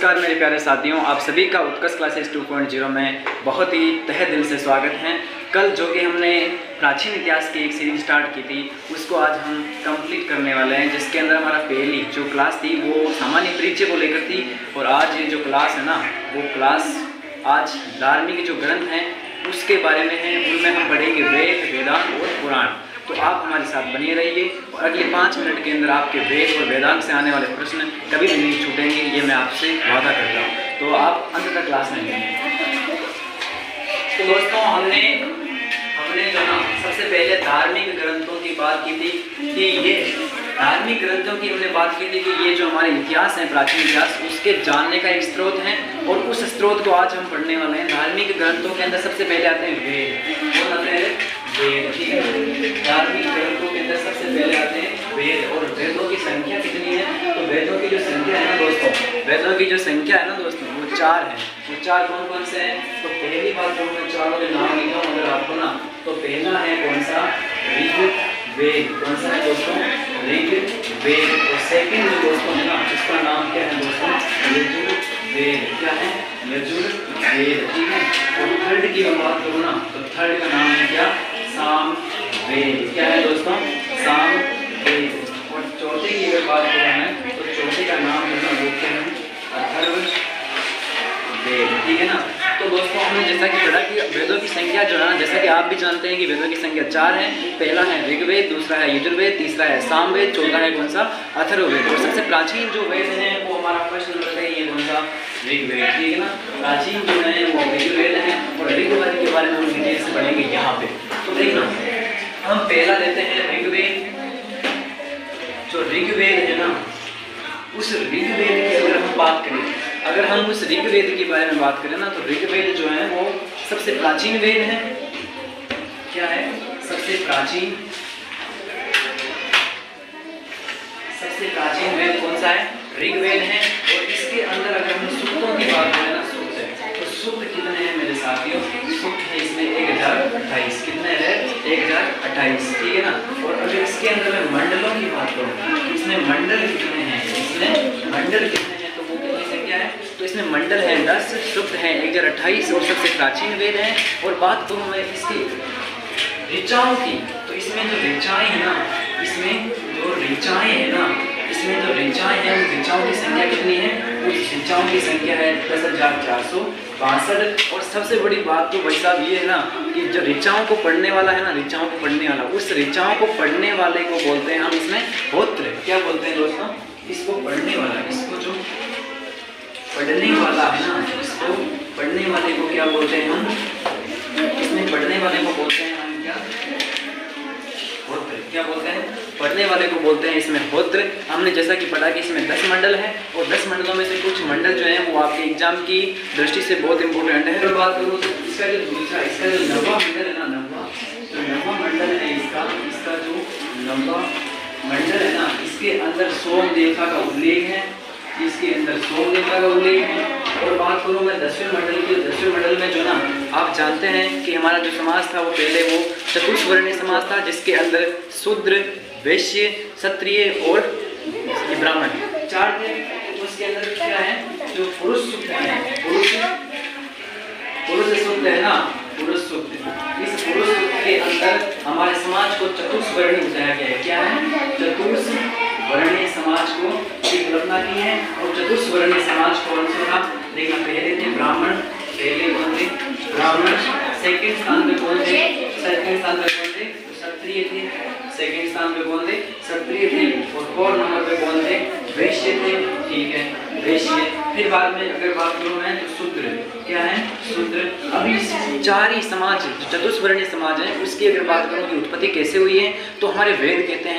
नमस्कार मेरे प्यारे साथियों, आप सभी का उत्कर्ष क्लासेस 2.0 में बहुत ही तहे दिल से स्वागत है। कल जो कि हमने प्राचीन इतिहास की एक सीरीज स्टार्ट की थी, उसको आज हम कंप्लीट करने वाले हैं, जिसके अंदर हमारा पहली जो क्लास थी वो सामान्य परिचय को लेकर थी। और आज ये जो क्लास है ना, वो क्लास आज धार्मिक जो ग्रंथ हैं उसके बारे में है। उनमें हम पढ़ेंगे वेद, वेदांत और पुराण। तो आप हमारे साथ बने रहिए और अगले 5 मिनट के अंदर आपके वेद और वेदांत से आने वाले प्रश्न कभी भी नहीं छूटेंगे, ये मैं आपसे वादा करता हूँ। तो आप अंत तक क्लास में लेंगे। तो दोस्तों हमने जो ना सबसे पहले धार्मिक ग्रंथों की बात की थी कि ये धार्मिक ग्रंथों की हमने बात की थी कि ये जो हमारे इतिहास है, प्राचीन इतिहास, उसके जानने का एक स्रोत है। और उस स्रोत को आज हम पढ़ने वाले हैं। धार्मिक ग्रंथों के अंदर सबसे पहले आते हैं वेद। कौन आते हैं? वेद। ठीक है, धार्मिक ग्रंथों के अंदर सबसे पहले आते हैं वेद। और वेदों की संख्या कितनी है? तो वेदों की जो संख्या है ना दोस्तों, वेदों की जो संख्या है ना दोस्तों, वो 4 है। वो 4 कौन कौन से हैं? तो पहली बात जो मैं चारों के नाम लिखा हूँ अगर आपको ना, तो पहला है कौन सा? ऋग्वेद। कौन सा है दोस्तों? ऋग्वेद। और सेकंड जो दोस्तों है ना, उसका नाम क्या है दोस्तों? यजुर्वेद। क्या है? यजुर्वेद। ठीक है। और थर्ड की बात करूँ ना, तो थर्ड का नाम है क्या? सामवेद। क्या है दोस्तों? सामवेद। और चौथे की अगर बात करूँ मैं, तो चौथे का नाम है ना, वो क्या है? अथर्ववेद। ठीक है ना। तो दोस्तों हमने जैसा कि पढ़ा कि वेदों की संख्या जो है ना, जैसा कि आप भी जानते हैं कि वेदों की संख्या 4 है। पहला है ऋग्वेद, दूसरा है यजुर्वेद, तीसरा है सामवेद, चौथा है कौन सा? अथर्ववेद। और सबसे प्राचीन जो वेद है वो हमारा फर्स्ट नंबर पे ये कौन सा? ऋग्वेद। ठीक है ना। प्राचीन जो है वो ऋग्वेद है। और ऋग्वेद के बारे में हम डिटेल से पढ़ेंगे यहाँ पे। तो देखना, हम पहला लेते हैं ऋग्वेद। जो ऋग्वेद है ना, उस ऋग्वेद की अगर हम बात करें, अगर हम उस ऋग्वेद के बारे में बात करें ना, तो ऋग्वेद जो है वो सबसे प्राचीन वेद है। क्या है? सबसे प्राचीन वेद कौन सा है? ऋग्वेद है। और इसके अंदर अगर हम सूक्तों की बात करें ना, सूक्त है, तो सूक्त कितने हैं मेरे साथियों? सूक्त है इसमें 1028। कितने हैं? 1028। ठीक है ना। और अगर इसके अंदर मैं मंडलों की बात करूँ, इसमें मंडल कितने हैं? इसमें मंडल कितने हैं? तो वो कितनी संख्या है? तो इसमें मंडल है 10, सूक्त है 1028 और सबसे प्राचीन वेद है। और बात करूँ मैं इसकी ऋचाओं की, तो इसमें जो ऋचाएं है ना, इसमें जो ऋचाएं है ना, इसमें जो ऋचाएं हैं, उन ऋचाओं की संख्या कितनी है? उस ऋचाओं की संख्या है 10,462। और सबसे बड़ी बात तो भाई साहब ये है ना कि जो ऋचाओं को पढ़ने वाला है ना, ऋचाओं को पढ़ने वाला, उस ऋचाओं को पढ़ने वाले को बोलते हैं हम इसमें होत्र। क्या बोलते हैं दोस्तों? इसको पढ़ने वाला, इसको जो पढ़ने वाला है ना, इसको पढ़ने वाले को क्या बोलते हैं हम? इसमें पढ़ने वाले को बोलते हैं हम क्या? होत्र। क्या बोलते हैं? पढ़ने वाले को बोलते हैं इसमें होत्र। हमने जैसा कि पढ़ा कि इसमें 10 मंडल है। और 10 मंडलों में से कुछ मंडल जो है वो आपके एग्जाम की दृष्टि से बहुत इंपॉर्टेंट है। अगर बात करूँ तो इसका जो दूसरा, इसका जो 9वां मंडल है ना, 9वां मंडल है इसका जो 9वां मंडल है ना, इसके अंदर सोम देवता का उल्लेख है। इसके अंदर सोम देवता का उल्लेख है। और बात करूँ मैं 10वें मंडल की, 10वें मंडल में जो ना, आप जानते हैं कि हमारा जो समाज था वो पहले वो चतुष्वर्णीय समाज था, जिसके अंदर शूद्र, वैश्य, क्षत्रिय और ब्राह्मण 4 थे। उसके अंदर क्या है? जो पुरुष सूक्त है, पुरुष सूक्त है ना, पुरुष सूक्त, इस पुरुष सूक्त के अंदर हमारे समाज को चतुष्वर्णीय बताया गया है। क्या है? चतुष्वर्णीय समाज को की कल्पना की है। और चतुष्वर्णीय समाज कौन सा था? देखना, पहले थे ब्राह्मण। पहले कौन थे? ब्राह्मण। सेकंड स्थान पे कौन थे? क्षत्रिय थे। सेकंड स्थान पे कौन थे? क्षत्रिय थे। और 4 नंबर पे कौन थे? वैश्य थे। ठीक है, वैश्य। फिर बाद में अगर बात करूँ मैं तो शूद्र। क्या है? शूद्र। अभी 4 ही समाज, चतुष्वर्णीय समाज है, उसकी अगर बात करूँ कि उत्पत्ति कैसे हुई है, तो हमारे वेद कहते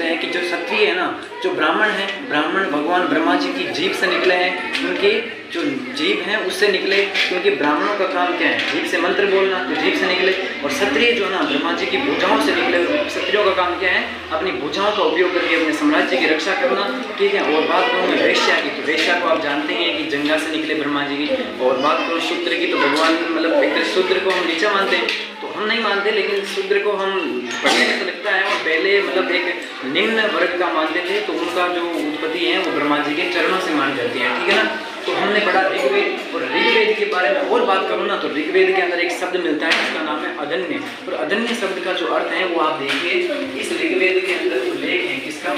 हैं कि जो क्षत्रिय है ना, जो ब्राह्मण है, ब्राह्मण भगवान ब्रह्मा जी की जीभ से निकले हैं। उनकी जो जीभ है उससे निकले, क्योंकि ब्राह्मणों का काम क्या है? जीभ से मंत्र बोलना, तो जीभ से निकले। और क्षत्रिय जो है ना, ब्रह्मा जी की भुजाओं से निकले। क्षत्रियों का काम क्या है? अपनी भुजाओं का उपयोग करके अपने साम्राज्य की रक्षा करना। ठीक है। और बात करूँ मैं वैश्या की, तो वैश्या को आप जानते हैं कि जंगा से निकले ब्रह्मा जी की। और बात करूँ शूद्र की, तो भगवान मतलब एक शूद्र को हम नीचा मानते हैं। तो हम नहीं मानते, लेकिन शूद्र को हम पढ़ने में तो लगता है, और पहले मतलब एक निम्न वर्ग का मानते थे, तो उनका जो उत्पत्ति है वो ब्रह्मा जी के चरणों से मानी जाती है, ठीक है ना। तो हमने पढ़ा ऋग्वेद, और ऋग्वेद के बारे में और बात करूँ ना तो ऋग्वेद के अंदर एक शब्द मिलता है, उसका नाम है अदन्य। और अदन्य शब्द का जो अर्थ है वो आप देखिए, इस ऋग्वेद के अंदर उल्लेख है किसका,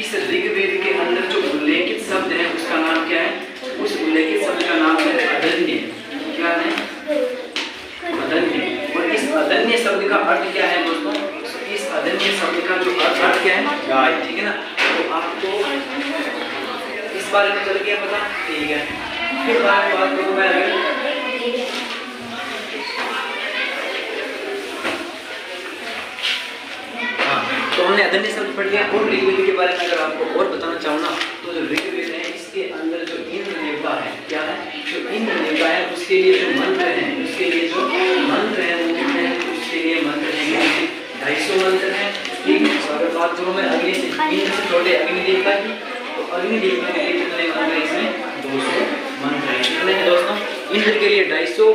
इस ऋग्वेद के अंदर जो उल्लेखित शब्द है उसका नाम क्या है, उस उल्लेखित शब्द का नाम है अदन्य। क्या है? अदन्य। और इस अदन्य शब्द का अर्थ क्या है दोस्तों, इस अदन्य शब्द का जो अर्थ क्या है, गाय, ठीक है ना। तो आपको इस बारे में चल गया पता, ठीक है। फिर बात करूँ मैं तो हमने अदन्य शब्द पढ़ लिया। और ऋग्वेद के बारे में अगर आपको और बताना चाहूँ ना तो जो ऋग्वेद है इसके अंदर जो इंद्र देवता है, क्या है, जो इंद्र देवता है उसके लिए जो मंत्र हैं, उसके लिए जो मंत्र हैं वो कितने हैं, उसके लिए मंत्र हैं 250 मंत्र हैं, ठीक है। अगर बात करूँ मैं अग्नि से, इंद्र से छोटे अग्नि देवता की, तो अग्नि देवता के लिए कितने मंत्र हैं, इसमें 200 मंत्र हैं। कितने हैं दोस्तों, इंद्र के लिए 250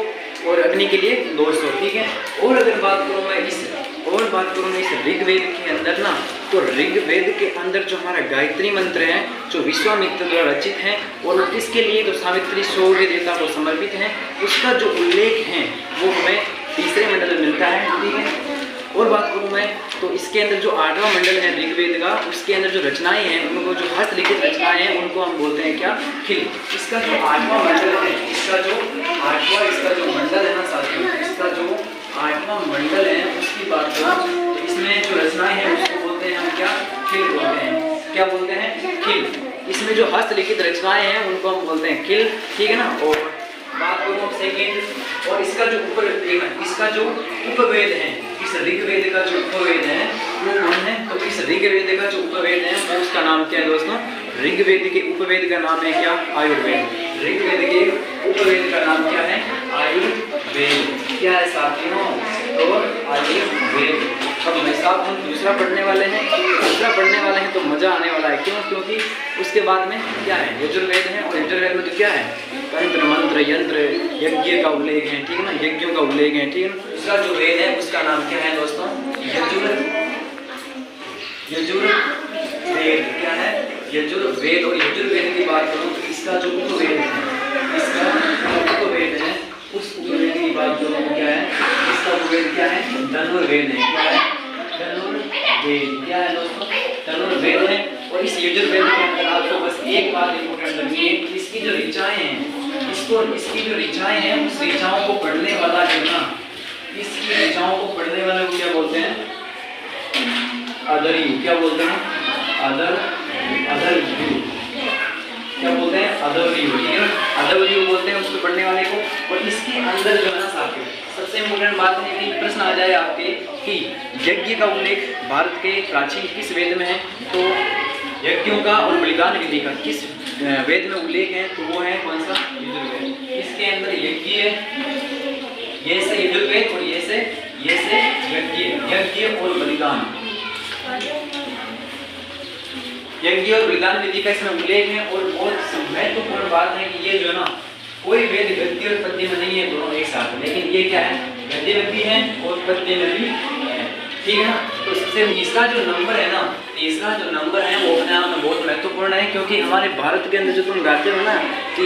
और अग्नि के लिए 200, ठीक है। और अगर बात करूँ मैं इस ऋग्वेद के अंदर ना, तो ऋग्वेद के अंदर जो हमारा गायत्री मंत्र है जो विश्वामित्र द्वारा रचित है, और किसके लिए, तो सावित्री सूर्य देवता को समर्पित है, उसका जो उल्लेख है वो हमें तीसरे मंडल में मिलता है, ठीक है। और बात करूँ मैं तो इसके अंदर जो 8वां मंडल है ऋग्वेद का, उसके अंदर जो रचनाएं हैं, उनको जो हस्तलिखित रचनाएं हैं उनको हम बोलते हैं क्या, खिल। इसका जो 8वां मंडल है, इसका जो मंडल है ना साथियों, इसका जो 8वां मंडल है उसकी बात करूँ तो इसमें जो रचनाएं हैं उसको बोलते हैं हम क्या, खिल बोलते हैं। क्या बोलते हैं, खिल। इसमें जो हस्तलिखित रचनाएं हैं उनको हम बोलते हैं खिल, ठीक है ना। और बात करूँ सेकेंड, और इसका जो उपवेद है, इस ऋग्वेद का जो उपवेद है वो कौन है, तो इस ऋग्वेद का जो उपवेद है वो उसका नाम क्या है दोस्तों, ऋग्वेद के उपवेद का नाम है क्या, आयुर्वेद। ऋग्वेद के उपवेद का नाम क्या है, आयुर्वेद। क्या है साथियों, तो आयुर्वेद। अब भाई साहब हम दूसरा पढ़ने वाले हैं तो मजा आने वाला है, क्यों, क्योंकि उसके बाद में क्या है, यजुर्वेद है, और यजुर्वेद में तो क्या है, तंत्र मंत्र यंत्र यज्ञ का उल्लेख है, ठीक है ना, यज्ञों का उल्लेख है, ठीक है ना। दूसरा जो वेद है उसका नाम क्या है दोस्तों, यजुर्वेद। क्या है, यजुर्वेद। और यजुर्वेद की बात करूँ तो इसका जो उपवेद है, उस उपवेद की बात करूँ तो क्या है, इसका उपवेद क्या है, धनुर्वेद है। क्या है, धनुर्वेद। क्या है दोस्तों, धनुर्वेद है। और इस यजुर्वेद के अंदर आपको बस एक बात इंपॉर्टेंट रखिए, इसकी जो ऋचाएं हैं, इसकी जो ऋचाएं हैं उस ऋचाओं को पढ़ने वाला जो ना, इसकी ऋचाओं को पढ़ने वाले को क्या बोलते हैं, अदरयु। क्या बोलते हैं, अदरयु। क्या बोलते हैं, अदरयु, ठीक है ना, अदरयु बोलते हैं उसको पढ़ने वाले को। और इसके अंदर जो है ना साथियों, सबसे इम्पोर्टेंट बात है कि प्रश्न आ जाए आपके कि यज्ञ का उल्लेख भारत के प्राचीन किस वेद में है, तो यज्ञों का और बलिदान विधि का किस वेद में उल्लेख है, तो वो है कौन सा, यजुर्वेद। इसके अंदर यज्ञ है, ये से यजुर्वेद, और ये से यज्ञ और बलिदान, यज्ञ और बलिदान विधि का इसमें उल्लेख है। और बहुत महत्वपूर्ण बात है कि ये जो है ना, कोई वेद गद्य और पद्य में नहीं है, दोनों एक साथ है, लेकिन ये क्या है, गद्य में भी है और पद्य में भी है, ठीक है ना। तो सबसे तीसरा जो नंबर है वो अपने आप में बहुत महत्वपूर्ण है, क्योंकि हमारे भारत के अंदर जो तुम गाते हो ना, कि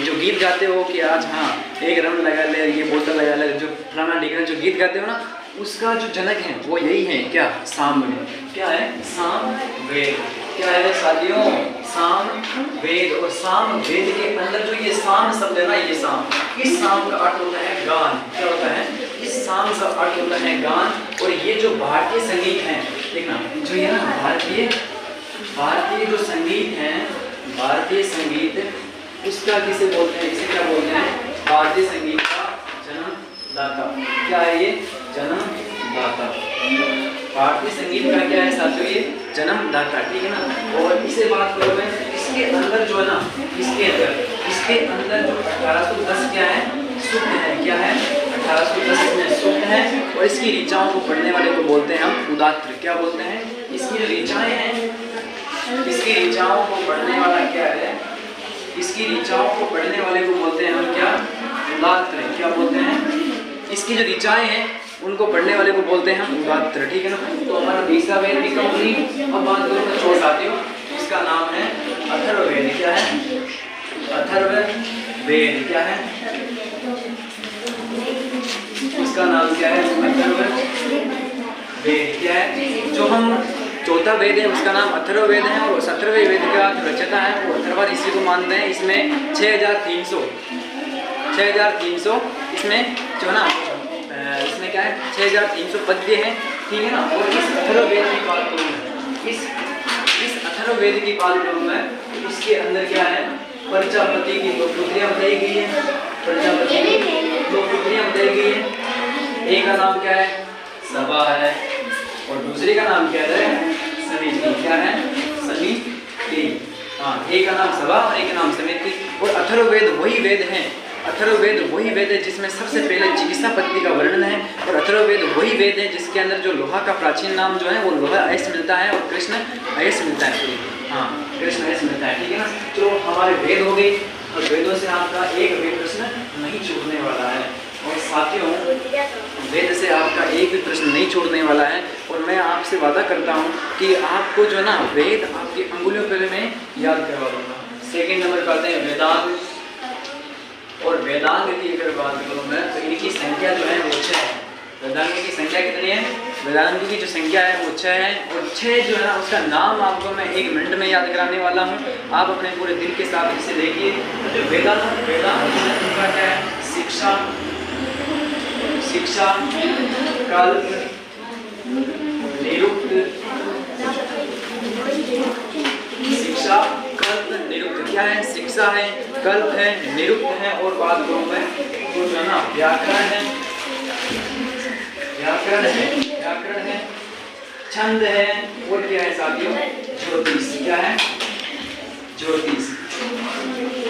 जो गीत गाते हो कि आज हाँ एक रम लगा ले, ये बोतल लगा ले, जो फलाना ढिकना जो गीत गाते हो ना, उसका जो जनक है वो यही है क्या, सामवेद। क्या है, सामवेद। क्या है साथियों, सामवेद। और सामवेद के अंदर जो ये साम शब्द है ना, ये साम, इस साम का अर्थ होता है गान। क्या होता है, इस साम का अर्थ होता है गान। और ये जो भारतीय संगीत है, देखना जो ये ना भारतीय जो संगीत है, भारतीय संगीत, उसका किसे बोलते हैं, इसे क्या बोलते हैं, भारतीय संगीत का जन्मदाता। क्या है ये, जन्मदाता। भारतीय संगीत का क्या है साथियों, ये जन्मदाता, ठीक है ना। और इसे बात करो मैं, इसके अंदर जो है ना, इसके अंदर जो 1810 क्या है, सूक्त है। क्या है, 1810 में सूक्त है। और इसकी ऋचाओं को पढ़ने वाले को बोलते हैं हम उदात्त। क्या बोलते हैं, इसकी जो ऋचाएं हैं, इसकी ऋचाओं को पढ़ने वाला क्या है, इसकी ऋचाओं को पढ़ने वाले को बोलते हैं हम क्या, उदात्त। क्या बोलते हैं, इसकी जो ऋचाएँ हैं उनको पढ़ने वाले को बोलते हैं हम उदात्तर, ठीक है ना। तो हमारा तीसरा वेद भी कंप्लीट। अब बात करूँ मैं छोड़ आती हूँ, इसका नाम है अथर्ववेद। क्या है? अथर्ववेद। क्या है इसका नाम? क्या है? अथर्ववेद। क्या है? जो हम चौथा वेद है उसका नाम अथर्ववेद है, और अथर्ववेद वेद का जो रचयिता है वो अथर्वा ऋषि को मानते हैं। इसमें 6300 इसमें जो ना इसमें क्या है 6300 पद्य हैं, ठीक है ना। और इस अथर्ववेद की बात करूँ मैं, इस अथर्ववेद की बात करूँ मैं, इसके अंदर क्या है प्रजापति की 2 पुत्रियां बताई गई है। प्रजापति की 2 पुत्रियां बताई गई है। एक का नाम क्या है? सभा है, और दूसरी का नाम क्या है? समिति। क्या है? समिति। हाँ, एक का नाम सभा और एक का नाम समिति। और अथर्ववेद वही वेद है, अथर्ववेद वही वेद है जिसमें सबसे पहले चिकित्सा पद्धति का वर्णन है। और अथर्ववेद वही वेद है जिसके अंदर जो लोहा का प्राचीन नाम जो है वो लोहा ऐस मिलता है, और कृष्ण ऐस मिलता है। हाँ, कृष्ण ऐस मिलता है, ठीक है ना। तो हमारे वेद हो गए, और वेदों से आपका एक भी प्रश्न नहीं छूटने वाला है। और साथियों, वेद से आपका एक भी प्रश्न नहीं छूटने वाला है। और मैं आपसे वादा करता हूँ कि आपको जो ना वेद आपकी अंगुलियों पर मैं याद करवा दूंगा। सेकेंड नंबर पर आते हैं वेदांग। और वेदांग की अगर बात करूँ मैं तो इनकी संख्या जो है वो 6 है। वेदांग की संख्या कितनी है? वेदांग की जो संख्या है वो 6 है। और 6 जो है ना उसका नाम आपको मैं 1 मिनट में याद कराने वाला हूँ। आप अपने पूरे दिल के साथ इसे देखिए। तो वेदांग क्या है? शिक्षा, कल्प, निरुक्त। शिक्षा, कल्प, निरुक्त। क्या है? शिक्षा है, कल्प है, निरुक्त है, और बात करूँ मैं तो जो ना व्याकरण है, छंद है, और क्या है साथियों? ज्योतिष। क्या है? ज्योतिष।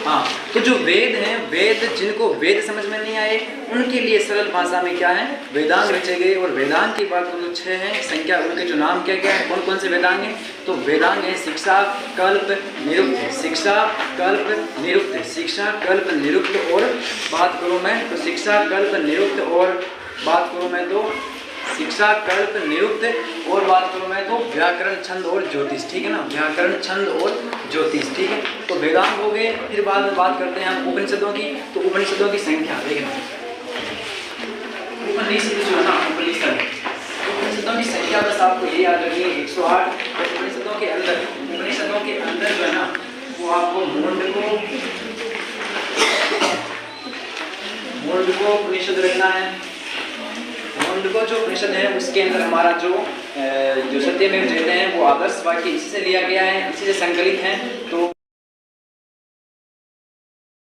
हाँ, तो जो वेद हैं, वेद जिनको वेद समझ में नहीं आए उनके लिए सरल भाषा में क्या है वेदांग रचे गए। और वेदांग की बात करूँ 6 है संख्या, उनके जो नाम क्या क्या है, कौन कौन से वेदांग हैं? तो वेदांग है शिक्षा, कल्प, निरुक्त। शिक्षा, कल्प, निरुक्त। शिक्षा, कल्प, निरुक्त। और बात करूँ मैं तो शिक्षा, कल्प, निरुक्त। और बात करूँ मैं तो शिक्षा, कल्प, निरुक्त। और बात करूँ मैं तो व्याकरण, छंद और ज्योतिष, ठीक है ना। व्याकरण, छंद और ज्योतिष, ठीक है। तो वेदांग हो गए। फिर बाद में बात करते हैं हम उपनिषदों की। तो उपनिषदों की संख्या देखना, उपनिषदों की संख्या बस आपको ये याद रखनी है 108। उपनिषदों के अंदर जो है ना वो आपको मुंडको उपनिषद रखना है। मुंडको जो उपनिषद है उसके अंदर हमारा जो सत्यमेव जयते हैं वो आदर्श वाक्य इसी से लिया गया है, इसी से संकलित है।